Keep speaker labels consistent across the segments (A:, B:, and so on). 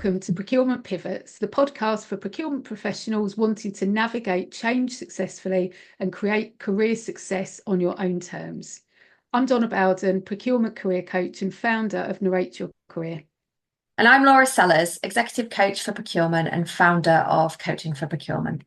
A: welcome to Procurement Pivots, the podcast for procurement professionals wanting to navigate change successfully and create career success on your own terms. I'm Donna Bowden, procurement career coach and founder of Narrate Your Career.
B: And I'm Laura Sellers, executive coach for procurement and founder of Coaching for Procurement.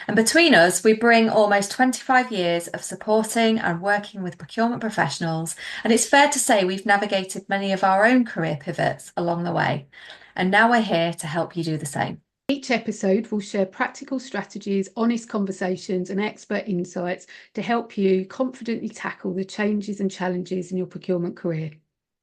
B: And between us, we bring almost 25 years of supporting and working with procurement professionals. And it's fair to say we've navigated many of our own career pivots along the way. And now we're here to help you do the same.
A: Each episode will share practical strategies, honest conversations, and expert insights to help you confidently tackle the changes and challenges in your procurement career.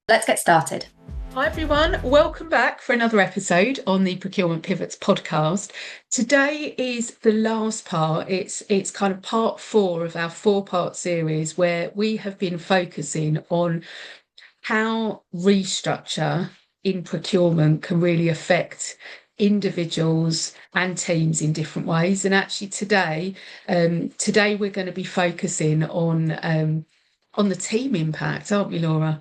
B: Let's get started.
A: Hi everyone, welcome back for another episode on the Procurement Pivots podcast. Today is the last part. It's kind of part 4 of our 4-part series where we have been focusing on how restructure in procurement can really affect individuals and teams in different ways. And actually today we're going to be focusing on the team impact, aren't we, Laura?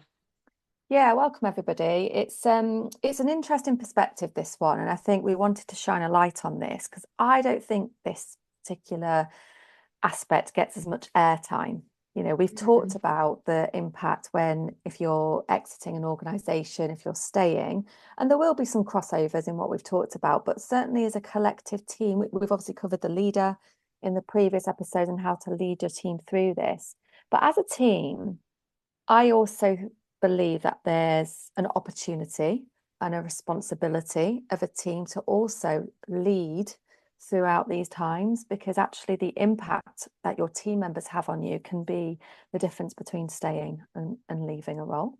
C: Yeah, welcome everybody. It's an interesting perspective, this one, and I think we wanted to shine a light on this because I don't think this particular aspect gets as much airtime. You know, we've talked about the impact if you're exiting an organisation, if you're staying, and there will be some crossovers in what we've talked about, but certainly as a collective team, we've obviously covered the leader in the previous episode and how to lead your team through this. But as a team, I also believe that there's an opportunity and a responsibility of a team to also lead throughout these times, because actually the impact that your team members have on you can be the difference between staying and leaving a role.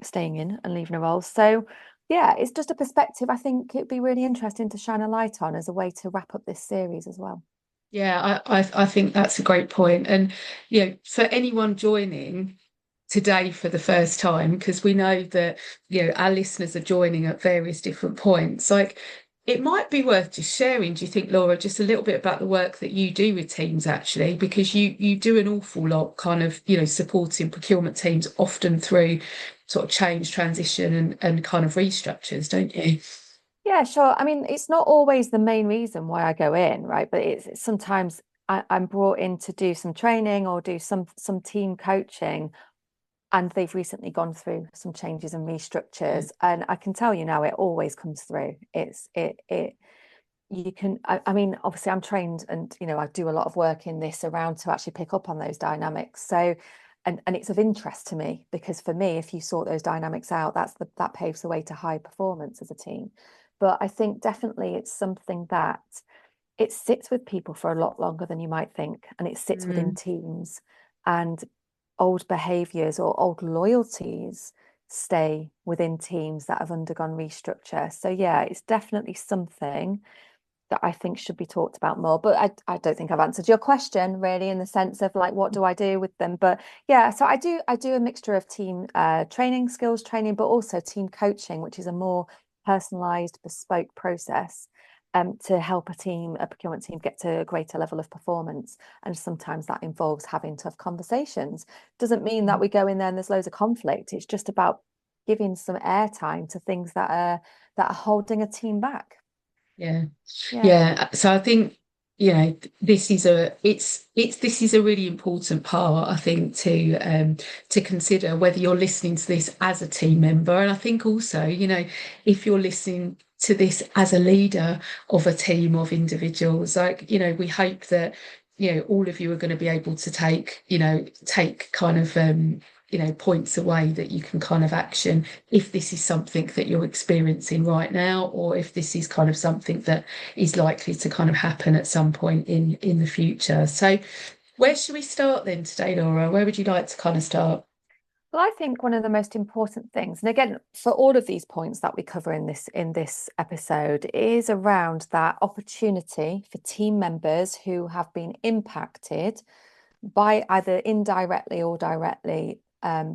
C: Staying in and leaving a role. So yeah, it's just a perspective I think it'd be really interesting to shine a light on as a way to wrap up this series as well.
A: Yeah, I think that's a great point. And for anyone joining today for the first time, because we know that our listeners are joining at various different points, like it might be worth just sharing, do you think, Laura, just a little bit about the work that you do with teams, actually, because you do an awful lot kind of supporting procurement teams, often through sort of change, transition and kind of restructures, don't you?
C: Yeah, sure. I mean, it's not always the main reason why I go in, right? But it's sometimes I'm brought in to do some training or do some team coaching, and they've recently gone through some changes and restructures. And I can tell you now, it always comes through. I mean, obviously I'm trained and, I do a lot of work in this around to actually pick up on those dynamics. So, and it's of interest to me, because for me, if you sort those dynamics out, that paves the way to high performance as a team. But I think definitely it's something that it sits with people for a lot longer than you might think. And it sits within teams, and old behaviours or old loyalties stay within teams that have undergone restructure. So yeah, it's definitely something that I think should be talked about more. But I don't think I've answered your question really, in the sense of like, what do I do with them? But yeah, so I do a mixture of team training, skills training, but also team coaching, which is a more personalized, bespoke process to help a procurement team get to a greater level of performance. And sometimes that involves having tough conversations. Doesn't mean that we go in there and there's loads of conflict. It's just about giving some airtime to things that are holding a team back.
A: Yeah. So I think this is a really important part, I think, to consider whether you're listening to this as a team member. And I think also, if you're listening to this as a leader of a team of individuals, like, we hope that all of you are going to be able to take kind of points away that you can kind of action if this is something that you're experiencing right now, or if this is kind of something that is likely to kind of happen at some point in the future. So where should we start then today, Laura? Where would you like to kind of start?
C: Well, I think one of the most important things, and again, for all of these points that we cover in this episode, is around that opportunity for team members who have been impacted by either indirectly or directly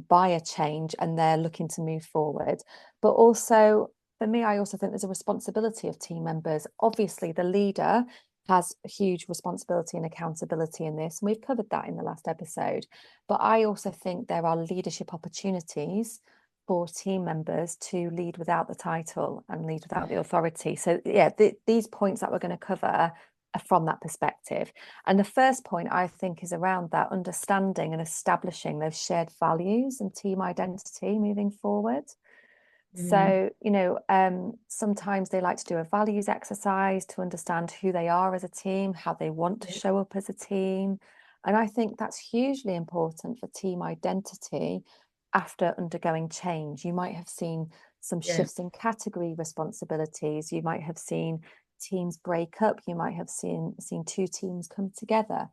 C: by a change, and they're looking to move forward. But also, for me, I also think there's a responsibility of team members. Obviously, the leader has a huge responsibility and accountability in this, and we've covered that in the last episode. But I also think there are leadership opportunities for team members to lead without the title and lead without the authority. So yeah, these points that we're going to cover are from that perspective. And the first point, I think, is around that understanding and establishing those shared values and team identity moving forward. So, sometimes they like to do a values exercise to understand who they are as a team, how they want to show up as a team. And I think that's hugely important for team identity after undergoing change. You might have seen some shifts in category responsibilities. You might have seen teams break up. You might have seen two teams come together.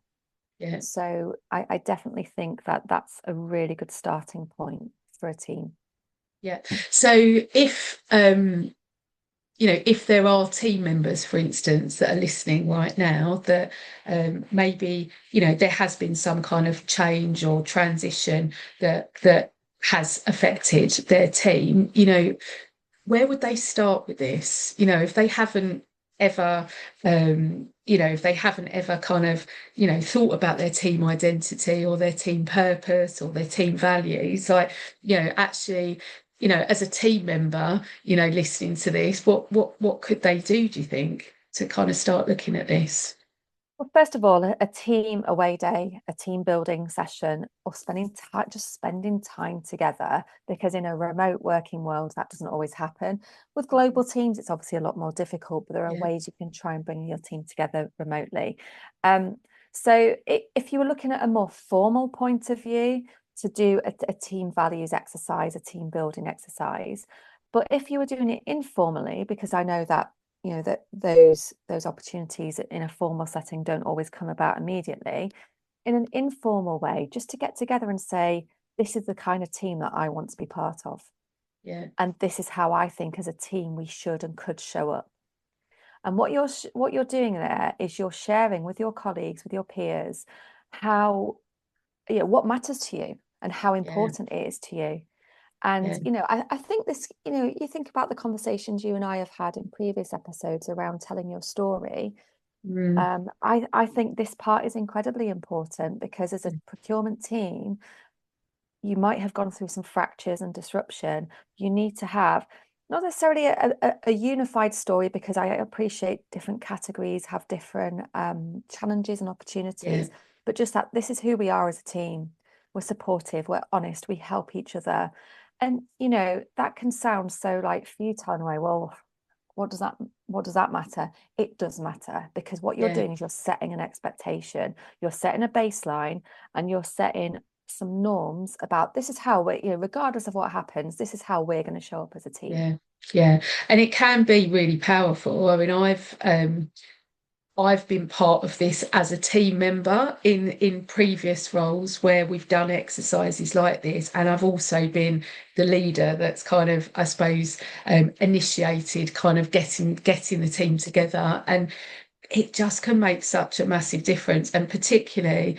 C: So I definitely think that that's a really good starting point for a team.
A: Yeah. So if if there are team members, for instance, that are listening right now, that maybe there has been some kind of change or transition that has affected their team, where would they start with this? If they haven't ever, if they haven't ever kind of, thought about their team identity or their team purpose or their team values, like, actually, as a team member, listening to this, what could they do you think, to kind of start looking at this?
C: Well, first of all, a team away day, a team building session, or just spending time together, because in a remote working world, that doesn't always happen. With global teams, it's obviously a lot more difficult, but there are ways you can try and bring your team together remotely. So if you were looking at a more formal point of view, to do a team values exercise, a team building exercise. But if you were doing it informally, because I know that that those opportunities in a formal setting don't always come about immediately, in an informal way, just to get together and say, this is the kind of team that I want to be part of, and this is how I think as a team we should and could show up. And what you're doing there is you're sharing with your colleagues, with your peers, how what matters to you and how important it is to you. And, I think this, you think about the conversations you and I have had in previous episodes around telling your story. I think this part is incredibly important, because as a procurement team, you might have gone through some fractures and disruption. You need to have not necessarily a unified story, because I appreciate different categories have different challenges and opportunities, but just that this is who we are as a team. We're supportive, we're honest, we help each other. And that can sound so like futile in a way. Well, what does that matter? It does matter, because what you're doing is you're setting an expectation, you're setting a baseline, and you're setting some norms about this is how we, regardless of what happens, this is how we're going to show up as a team.
A: And it can be really powerful. I mean, I've been part of this as a team member in previous roles where we've done exercises like this, and I've also been the leader that's kind of, I suppose, initiated kind of getting the team together, and it just can make such a massive difference. And particularly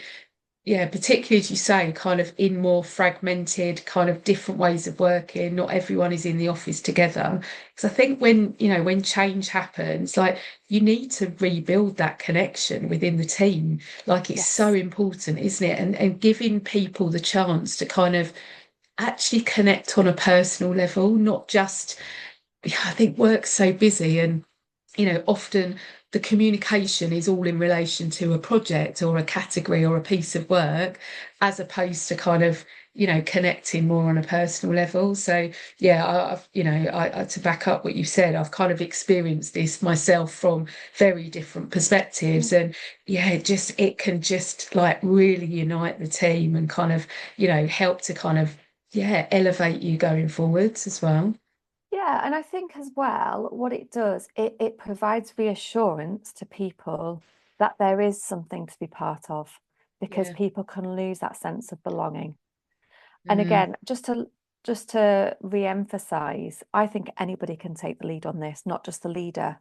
A: as you say, kind of in more fragmented, kind of different ways of working. Not everyone is in the office together. Because I think when change happens, like, you need to rebuild that connection within the team. Like, it's so important, isn't it? And giving people the chance to kind of actually connect on a personal level, not just, I think work's so busy, and often the communication is all in relation to a project or a category or a piece of work, as opposed to kind of, connecting more on a personal level. So I've, to back up what you said, I've kind of experienced this myself from very different perspectives. And it can just like really unite the team and kind of, help to kind of, elevate you going forwards as well.
C: Yeah, and I think as well, what it does, it provides reassurance to people that there is something to be part of, because people can lose that sense of belonging. And again, just to re-emphasize, I think anybody can take the lead on this, not just the leader.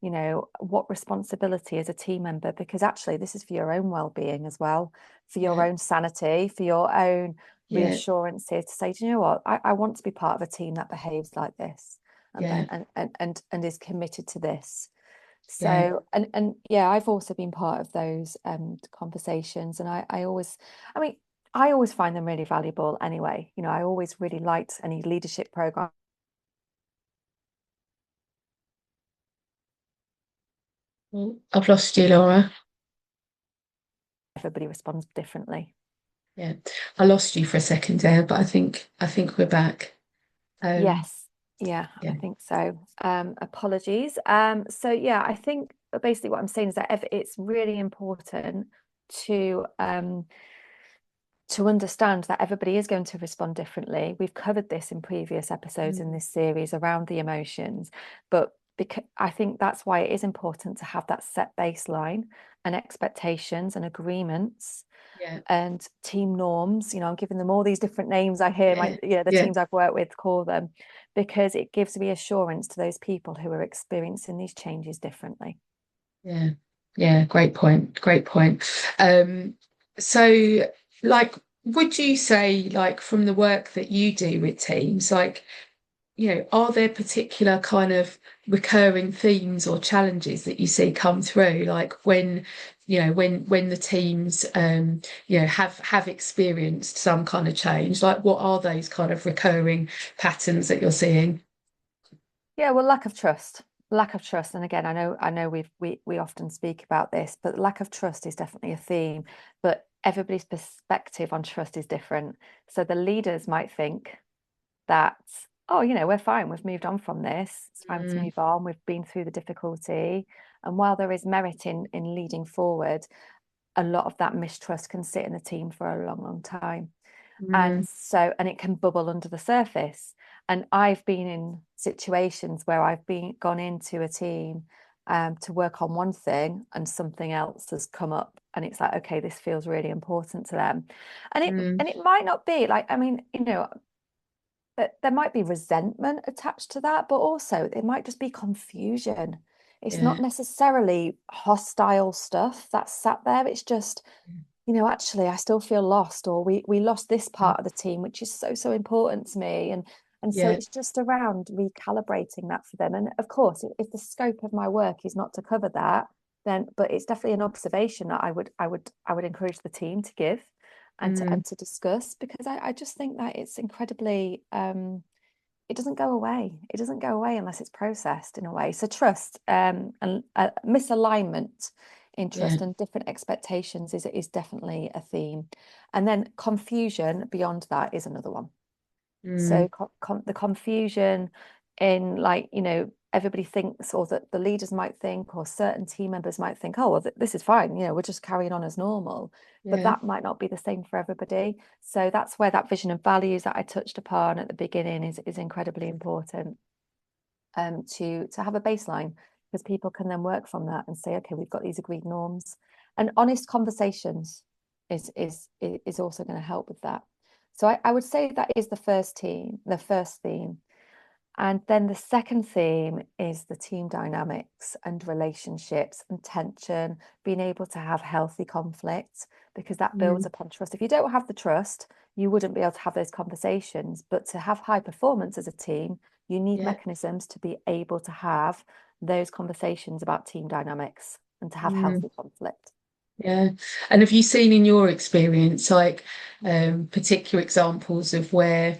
C: What responsibility as a team member, because actually this is for your own well-being as well, for your own sanity, for your own reassurance here, to say, do you know what, I want to be part of a team that behaves like this, and is committed to this. So and I've also been part of those conversations, and I always, I mean, I always find them really valuable anyway. You know, I always really liked any leadership program.
A: Oh, I've lost you, Laura.
C: Everybody responds differently.
A: Yeah, I lost you for a second there, but I think we're back.
C: Yes, yeah,
A: Yeah,
C: I think so. Apologies. So yeah, I think basically what I'm saying is that it's really important to understand that everybody is going to respond differently. We've covered this in previous episodes in this series around the emotions, but because I think that's why it is important to have that set baseline and expectations and agreements
A: yeah,
C: and team norms. You know, I'm giving them all these different names I hear
A: yeah,
C: the
A: yeah,
C: teams I've worked with call them, because it gives reassurance to those people who are experiencing these changes differently.
A: yeah, yeah. Great point. Great point. So, like, would you say, like, from the work that you do with teams, like, are there particular kind of recurring themes or challenges that you see come through, like when the teams have experienced some kind of change, like what are those kind of recurring patterns that you're seeing?
C: Yeah, well, lack of trust. And again, I know we often speak about this, but lack of trust is definitely a theme. But everybody's perspective on trust is different. So the leaders might think that, oh, you know, we're fine, we've moved on from this. It's time to
A: Mm,
C: move on. We've been through the difficulty. And while there is merit in leading forward, a lot of that mistrust can sit in the team for a long, long time.
A: mm,
C: And it can bubble under the surface. And I've been in situations where I've gone into a team to work on one thing and something else has come up, and it's like, okay, this feels really important to them.
A: mm,
C: And it might not be like, I mean, you know, that there might be resentment attached to that, but also it might just be confusion. It's not
A: yeah,
C: necessarily hostile stuff that's sat there. It's just, you know, actually I still feel lost, or we lost this
A: mm,
C: part of the team, which is so, so important to me. And so
A: yeah,
C: it's just around recalibrating that for them. And of course, if the scope of my work is not to cover that, then but it's definitely an observation that I would encourage the team to give
A: mm,
C: and to discuss, because I just think that it's incredibly it doesn't go away. It doesn't go away unless it's processed in a way. So trust and misalignment in
A: yeah,
C: trust and different expectations is definitely a theme. And then confusion beyond that is another one. So
A: mm,
C: the confusion in, like, you know, everybody thinks, or that the leaders might think, or certain team members might think, oh, well, this is fine, you know, we're just carrying on as normal. But
A: yeah,
C: that might not be the same for everybody. So that's where that vision and values that I touched upon at the beginning is incredibly important, to have a baseline, because people can then work from that and say, okay, we've got these agreed norms. And honest conversations is also going to help with that. So I would say that is the first theme. And then the second theme is the team dynamics and relationships and tension, being able to have healthy conflict, because that builds
A: mm,
C: upon trust. If you don't have the trust, you wouldn't be able to have those conversations. But to have high performance as a team, you need
A: yeah,
C: mechanisms to be able to have those conversations about team dynamics and to have
A: mm,
C: healthy conflict.
A: yeah. And have you seen in your experience, like, particular examples of where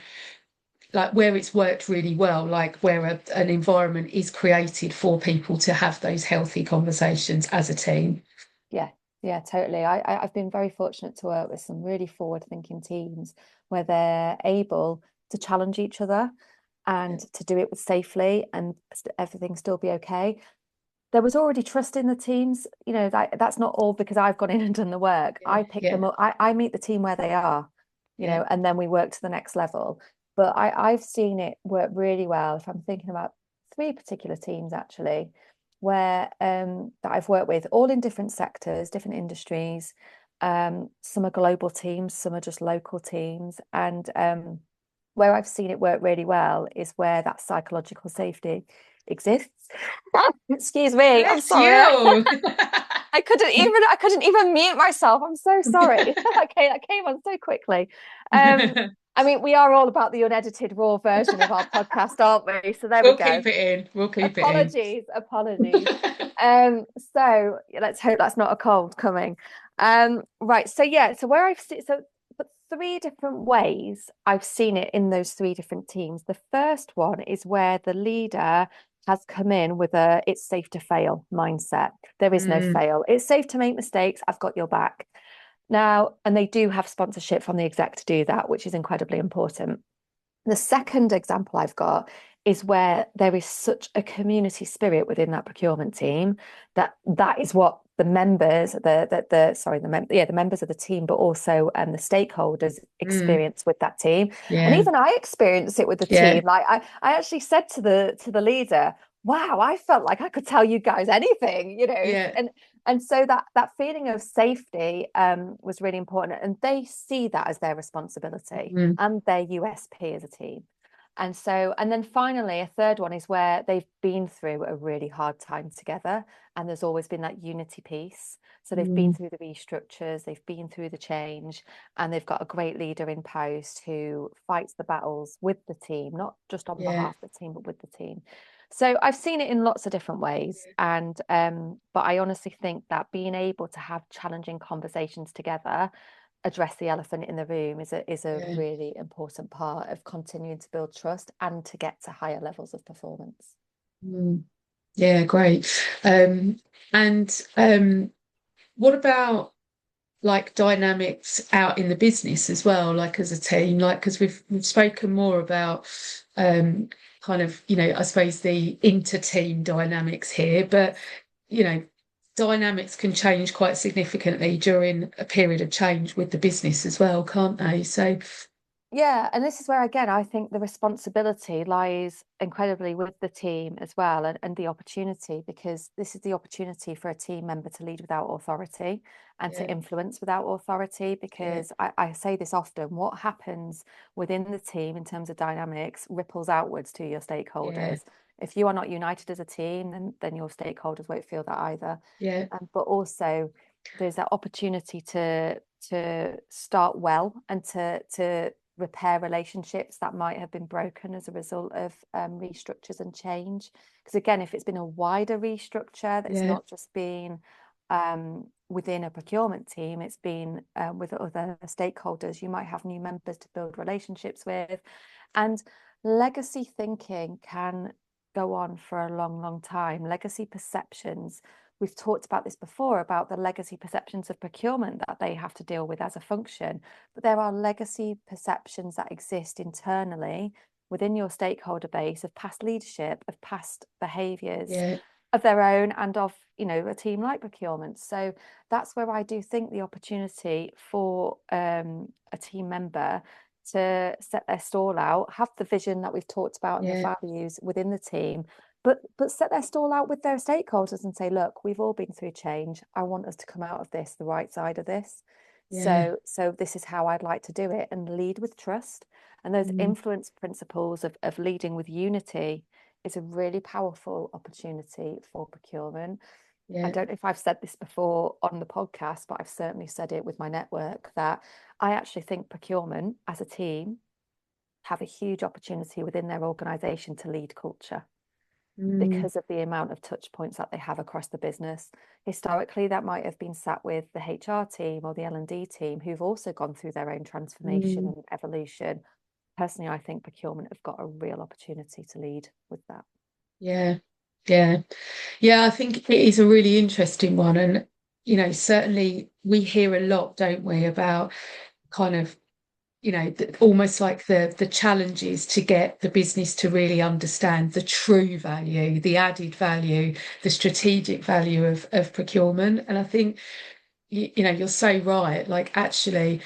A: it's worked really well, like where an environment is created for people to have those healthy conversations as a team?
C: Yeah, yeah, totally. I've been very fortunate to work with some really forward-thinking teams where they're able to challenge each other
A: Yeah,
C: and to do it safely, and everything still be okay. There was already trust in the teams. You know, that's not all because I've gone in and done the work.
A: yeah,
C: I pick
A: yeah,
C: them up. I meet the team where they are, you
A: yeah,
C: know, and then we work to the next level. But I've seen it work really well. If I'm thinking about three particular teams actually, where that I've worked with, all in different sectors, different industries. Some are global teams, some are just local teams, and where I've seen it work really well is where that psychological safety exists. Excuse me, I'm
A: bless
C: sorry.
A: you.
C: I couldn't even mute myself. I'm so sorry. Okay, that came on so quickly. I mean, we are all about the unedited raw version of our podcast, aren't we? So there we
A: We'll
C: go.
A: keep it in. We'll keep it in.
C: Apologies. So let's hope that's not a cold coming. Right. So yeah. So where I've seen, so but three different ways I've seen it in those three different teams. The first one is where the leader has come in with a it's safe to fail mindset. There is no fail. It's safe to make mistakes. I've got your back. Now, and they do have sponsorship from the exec to do that, which is incredibly important. The second example I've got is where there is such a community spirit within that procurement team that is what the members, the members of the team, but also the stakeholders experience with that team. And even I experience it with the team. Like I actually said to the leader, wow, I felt like I could tell you guys anything, and so that feeling of safety was really important, and they see that as their responsibility and their USP as a team. And so, and then finally, a third one is where they've been through a really hard time together, and there's always been that unity piece. So they've been through the restructures, they've been through the change, and they've got a great leader in post who fights the battles with the team, not just on behalf of the team, but with the team. So I've seen it in lots of different ways, and but I honestly think that being able to have challenging conversations together, address the elephant in the room, is a really important part of continuing to build trust and to get to higher levels of performance.
A: Yeah, great. What about like dynamics out in the business as well, like as a team, like because we've spoken more about kind of, I suppose the inter-team dynamics here, but dynamics can change quite significantly during a period of change with the business as well, can't they? So
C: yeah, and this is where again I think the responsibility lies incredibly with the team as well, and the opportunity, because this is the opportunity for a team member to lead without authority and to influence without authority, because I say this often, what happens within the team in terms of dynamics ripples outwards to your stakeholders. If you are not united as a team, then your stakeholders won't feel that either. But also there's that opportunity to start well and to repair relationships that might have been broken as a result of restructures and change. Because again, if it's been a wider restructure, that it's not just been within a procurement team, it's been with other stakeholders. You might have new members to build relationships with, and legacy thinking can go on for a long, long time. Legacy perceptions. We've talked about this before, about the legacy perceptions of procurement that they have to deal with as a function. But there are legacy perceptions that exist internally within your stakeholder base of past leadership, of past behaviours of their own, and of, a team like procurement. So that's where I do think the opportunity for a team member to set their stall out, have the vision that we've talked about and the values within the team, but set their stall out with their stakeholders and say, look, we've all been through change. I want us to come out of this the right side of this. So this is how I'd like to do it, and lead with trust. And those influence principles of leading with unity is a really powerful opportunity for procurement. I don't know if I've said this before on the podcast, but I've certainly said it with my network, that I actually think procurement as a team have a huge opportunity within their organisation to lead culture, because of the amount of touch points that they have across the business. Historically, that might have been sat with the HR team or the L&D team, who've also gone through their own transformation and evolution. Personally, I think procurement have got a real opportunity to lead with that.
A: I think it is a really interesting one. And, certainly we hear a lot, don't we, about kind of almost like the challenges to get the business to really understand the true value, the added value, the strategic value of procurement. And I think, you're so right. Like, actually,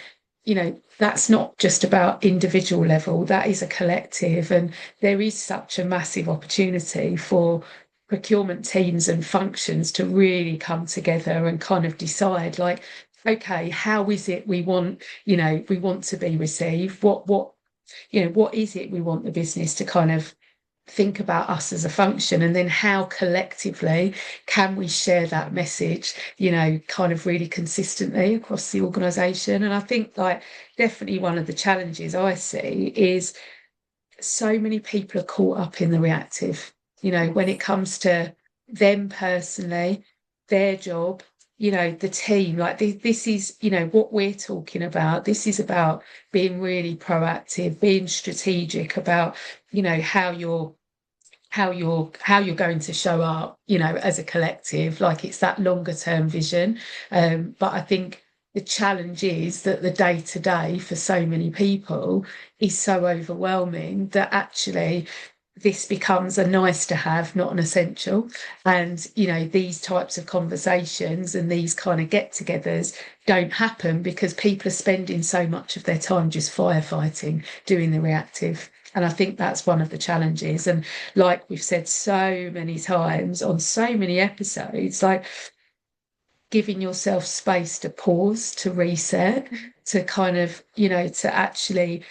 A: that's not just about individual level, that is a collective. And there is such a massive opportunity for procurement teams and functions to really come together and kind of decide, like, okay, how is it we want to be received? What is it we want the business to kind of think about us as a function, and then how collectively can we share that message, kind of really consistently across the organisation. And I think, like, definitely one of the challenges I see is so many people are caught up in the reactive, when it comes to them personally, their job, the team, like this is, what we're talking about. This is about being really proactive, being strategic about, how you're going to show up, as a collective. Like it's that longer term vision. But I think the challenge is that the day to day for so many people is so overwhelming that actually this becomes a nice to have, not an essential. And, these types of conversations and these kind of get togethers don't happen because people are spending so much of their time just firefighting, doing the reactive. And I think that's one of the challenges. And like we've said so many times on so many episodes, like giving yourself space to pause, to reset, to kind of, to actually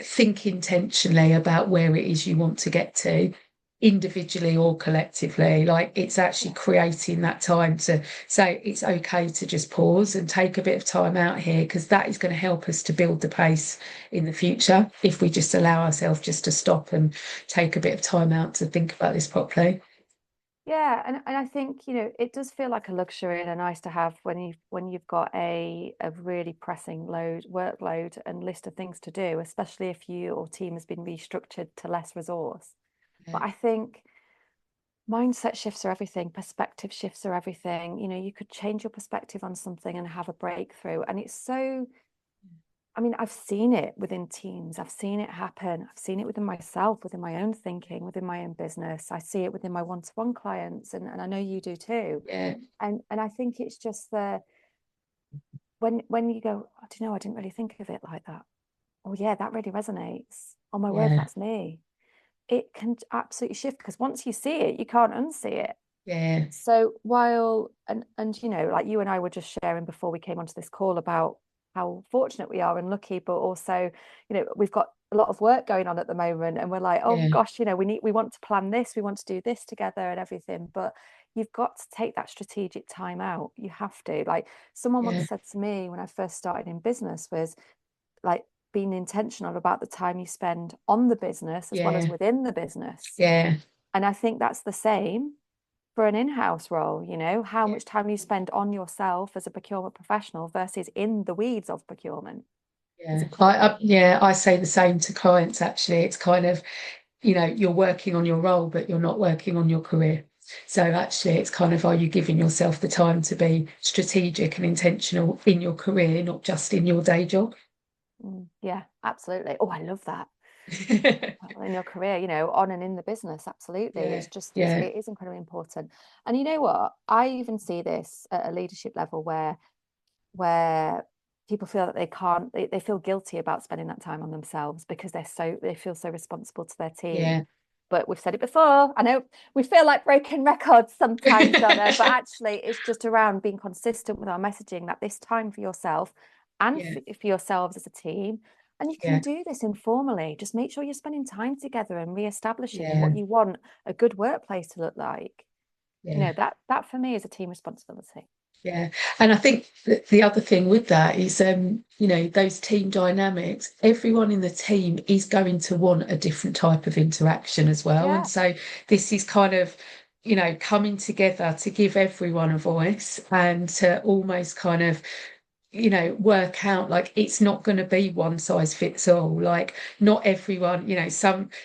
A: think intentionally about where it is you want to get to, individually or collectively. Like it's actually creating that time to say it's okay to just pause and take a bit of time out here, because that is going to help us to build the pace in the future if we just allow ourselves just to stop and take a bit of time out to think about this properly.
C: Yeah, and I think, it does feel like a luxury and a nice to have when you've got a really pressing workload and list of things to do, especially if your team has been restructured to less resource.
A: Yeah,
C: But I think mindset shifts are everything, perspective shifts are everything. You could change your perspective on something and have a breakthrough. And it's so, I mean, I've seen it within teams. I've seen it happen. I've seen it within myself, within my own thinking, within my own business. I see it within my one-to-one clients, and I know you do too.
A: yeah,
C: And I think it's just when you go, oh, do you know, I didn't really think of it like that. Oh yeah, that really resonates. Oh my word,
A: yeah,
C: that's me. It can absolutely shift because once you see it, you can't unsee it.
A: yeah,
C: So while and like you and I were just sharing before we came onto this call about how fortunate we are and lucky, but also, we've got a lot of work going on at the moment, and we're like, oh
A: yeah,
C: gosh, we want to plan this, we want to do this together and everything. But you've got to take that strategic time out. You have to. Like someone once
A: yeah,
C: said to me when I first started in business was like being intentional about the time you spend on the business as well as
A: yeah,
C: within the business.
A: yeah,
C: And I think that's the same for an in-house role, how
A: yeah.
C: much time you spend on yourself as a procurement professional versus in the weeds of procurement is
A: Yeah,
C: important.
A: I say the same to clients actually. It's kind of, you're working on your role, but you're not working on your career. So actually, it's kind of, are you giving yourself the time to be strategic and intentional in your career, not just in your day job?
C: Yeah, absolutely. Oh, I love that. In your career, on and in the business, absolutely.
A: Yeah,
C: It's just
A: yeah,
C: it is incredibly important. And you know what? I even see this at a leadership level where people feel that they feel guilty about spending that time on themselves because they feel so responsible to their team.
A: yeah,
C: But we've said it before. I know we feel like broken records sometimes, Donna, but actually it's just around being consistent with our messaging that this time for yourself and
A: yeah,
C: for yourselves as a team. And you can
A: yeah,
C: do this informally. Just make sure you're spending time together and re-establishing
A: yeah,
C: what you want a good workplace to look like.
A: yeah.
C: That for me is a team responsibility.
A: Yeah, and I think that the other thing with that is, those team dynamics, everyone in the team is going to want a different type of interaction as well. And
C: Yeah.
A: so this is kind of, coming together to give everyone a voice and to almost kind of, work out like it's not going to be one size fits all. Like not everyone,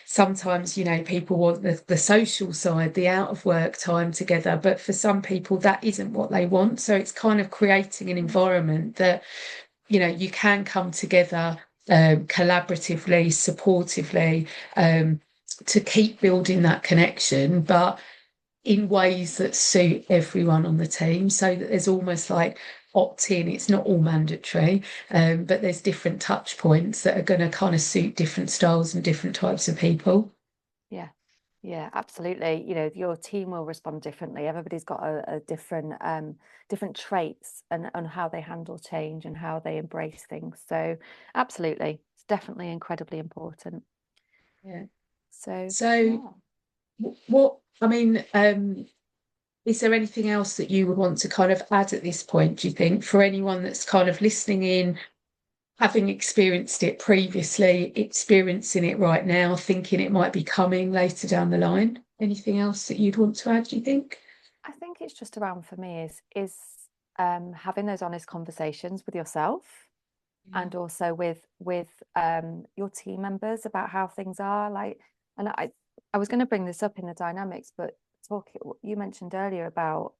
A: sometimes, people want the social side, the out of work time together, but for some people that isn't what they want. So it's kind of creating an environment that, you can come together collaboratively, supportively, to keep building that connection, but in ways that suit everyone on the team, so that there's almost like opt-in. It's not all mandatory, but there's different touch points that are going to kind of suit different styles and different types of people.
C: Yeah. Yeah, absolutely. Your team will respond differently. Everybody's got a different traits and on how they handle change and how they embrace things. So absolutely. It's definitely incredibly important.
A: Yeah.
C: So
A: So
C: yeah.
A: what, I mean, is there anything else that you would want to kind of add at this point, do you think, for anyone that's kind of listening in, having experienced it previously, experiencing it right now, thinking it might be coming later down the line? Anything else that you'd want to add, do you think?
C: I think it's just around for me is having those honest conversations with yourself and also with your team members about how things are. Like, and I was going to bring this up in the dynamics, but you mentioned earlier about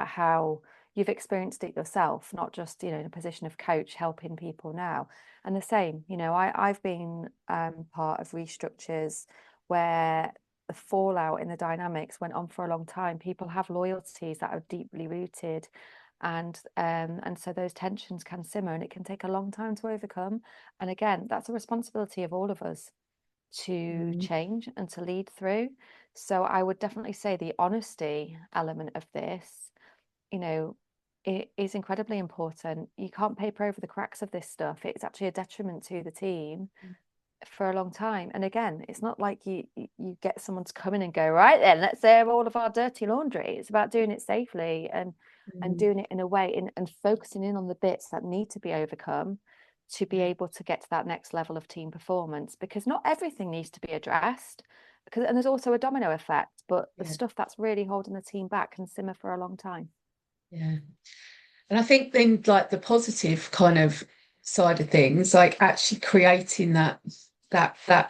C: how you've experienced it yourself, not just, in a position of coach helping people now. And the same, I've been part of restructures where the fallout in the dynamics went on for a long time. People have loyalties that are deeply rooted, and so those tensions can simmer, and it can take a long time to overcome. And again, that's a responsibility of all of us to change and to lead through. So I would definitely say the honesty element of this, it is incredibly important. You can't paper over the cracks of this stuff. It's actually a detriment to the team for a long time. And again, it's not like you get someone to come in and go, right then, let's air all of our dirty laundry. It's about doing it safely and doing it in a way and focusing in on the bits that need to be overcome to be able to get to that next level of team performance, because not everything needs to be addressed, and there's also a domino effect, but the stuff that's really holding the team back can simmer for a long time.
A: Yeah. And I think then, like, the positive kind of side of things, like actually creating that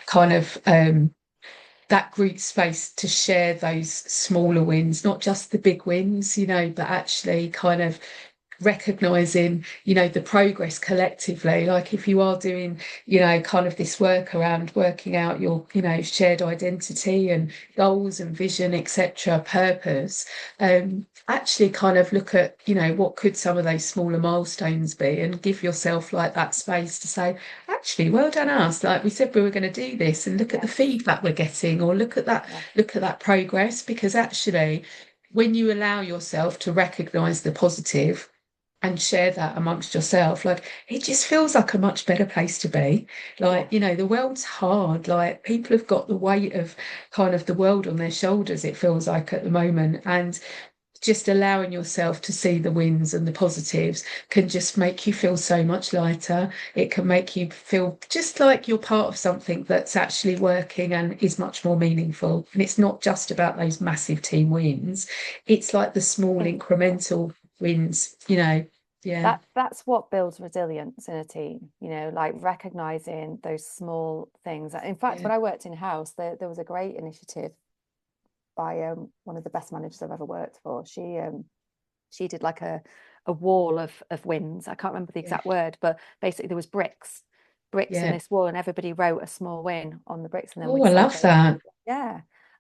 A: kind of that group space to share those smaller wins, not just the big wins, but actually kind of recognizing, the progress collectively. Like if you are doing, kind of this work around working out your, shared identity and goals and vision, etc., purpose, actually kind of look at, what could some of those smaller milestones be, and give yourself like that space to say, actually, well done us, like we said we were going to do this, and look at the feedback we're getting, or look at that progress. Because actually, when you allow yourself to recognize the positive and share that amongst yourself, like, it just feels like a much better place to be. Like, the world's hard, like people have got the weight of kind of the world on their shoulders, it feels like at the moment, and just allowing yourself to see the wins and the positives can just make you feel so much lighter. It can make you feel just like you're part of something that's actually working and is much more meaningful. And it's not just about those massive team wins, it's like the small incremental wins,
C: That's what builds resilience in a team, like recognizing those small things. In fact, when I worked in house, there was a great initiative by one of the best managers I've ever worked for. She did like a wall of wins. I can't remember the exact word, but basically there was bricks in this wall, and everybody wrote a small win on the bricks, and then
A: I love that.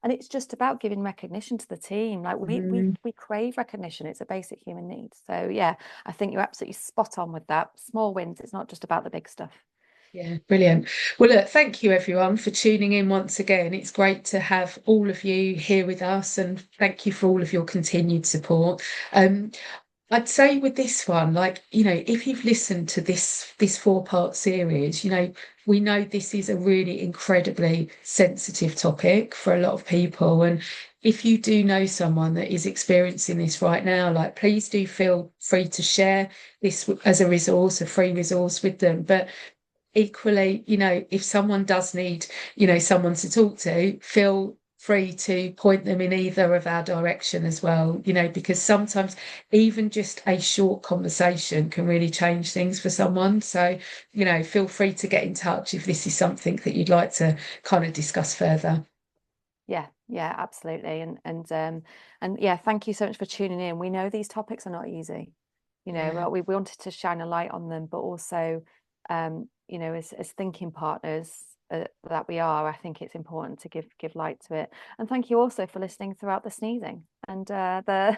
C: And it's just about giving recognition to the team. Like we crave recognition. It's a basic human need. So I think you're absolutely spot on with that. Small wins, it's not just about the big stuff.
A: Yeah, brilliant. Well, look, thank you everyone for tuning in once again. It's great to have all of you here with us, and thank you for all of your continued support. I'd say with this one, like, if you've listened to this 4-part series, we know this is a really incredibly sensitive topic for a lot of people. And if you do know someone that is experiencing this right now, like, please do feel free to share this as a free resource with them. But equally, if someone does need, someone to talk to, feel free to point them in either of our direction as well, because sometimes even just a short conversation can really change things for someone. So, feel free to get in touch if this is something that you'd like to kind of discuss further.
C: Yeah, absolutely. And thank you so much for tuning in. We know these topics are not easy. We wanted to shine a light on them, but also as thinking partners that we are, I think it's important to give light to it. And thank you also for listening throughout the sneezing and the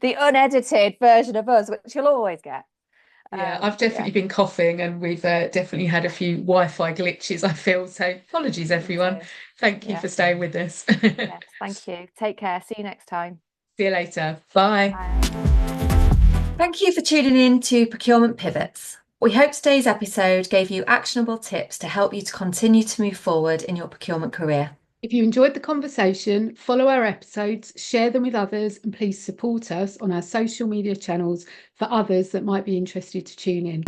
C: the unedited version of us, which you'll always get.
A: I've definitely been coughing, and we've definitely had a few Wi-Fi glitches, I feel. So apologies, everyone. Thank you for staying with us.
C: Yes, thank you. Take care. See you next time.
A: See you later. Bye.
B: Thank you for tuning in to Procurement Pivots. We hope today's episode gave you actionable tips to help you to continue to move forward in your procurement career.
A: If you enjoyed the conversation, follow our episodes, share them with others, and please support us on our social media channels for others that might be interested to tune in.